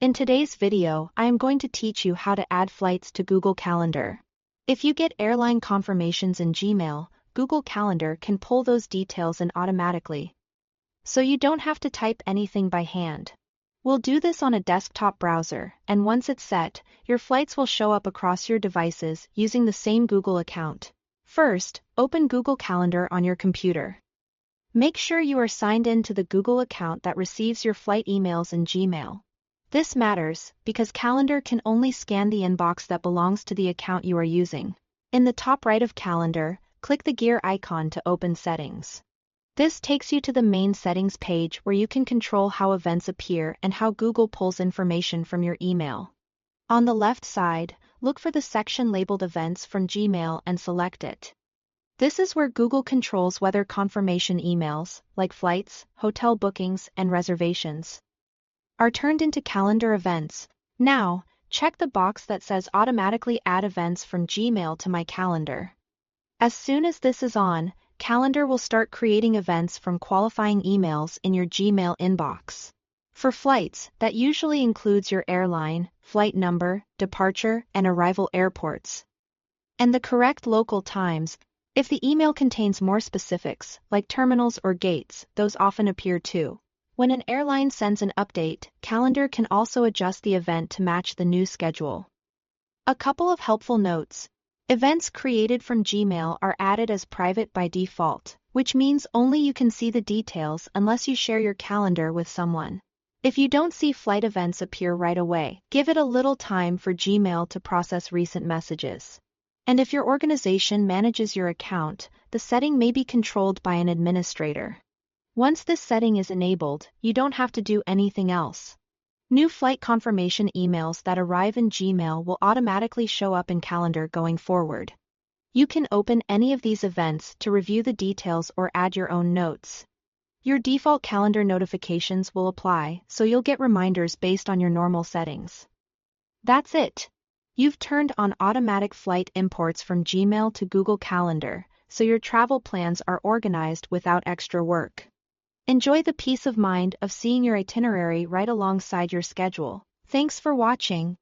In today's video, I am going to teach you how to add flights to Google Calendar. If you get airline confirmations in Gmail, Google Calendar can pull those details in automatically. So you don't have to type anything by hand. We'll do this on a desktop browser, and once it's set, your flights will show up across your devices using the same Google account. First, open Google Calendar on your computer. Make sure you are signed in to the Google account that receives your flight emails in Gmail. This matters because Calendar can only scan the inbox that belongs to the account you are using. In the top right of Calendar, click the gear icon to open Settings. This takes you to the main settings page where you can control how events appear and how Google pulls information from your email. On the left side, look for the section labeled Events from Gmail and select it. This is where Google controls weather confirmation emails, like flights, hotel bookings, and reservations, are turned into calendar events. Now, check the box that says Automatically Add Events from Gmail to my calendar. As soon as this is on, Calendar will start creating events from qualifying emails in your Gmail inbox. For flights, that usually includes your airline, flight number, departure, and arrival airports, and the correct local times. If the email contains more specifics, like terminals or gates, those often appear too. When an airline sends an update, Calendar can also adjust the event to match the new schedule. A couple of helpful notes. Events created from Gmail are added as private by default, which means only you can see the details unless you share your calendar with someone. If you don't see flight events appear right away, give it a little time for Gmail to process recent messages. And if your organization manages your account, the setting may be controlled by an administrator. Once this setting is enabled, you don't have to do anything else. New flight confirmation emails that arrive in Gmail will automatically show up in Calendar going forward. You can open any of these events to review the details or add your own notes. Your default calendar notifications will apply, so you'll get reminders based on your normal settings. That's it. You've turned on automatic flight imports from Gmail to Google Calendar, so your travel plans are organized without extra work. Enjoy the peace of mind of seeing your itinerary right alongside your schedule. Thanks for watching.